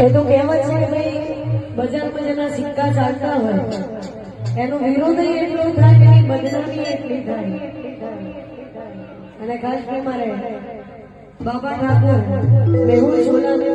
એ તો કહેવત છે ભાઈ, બજારમાં જેના સિક્કા ચાલતા હોય એનો વિરોધ એટલો થાય કે એની બદનામી એટલી થાય. અને ખાસ કે મારે બાબા ઠાકોર મેહુલ સોનાની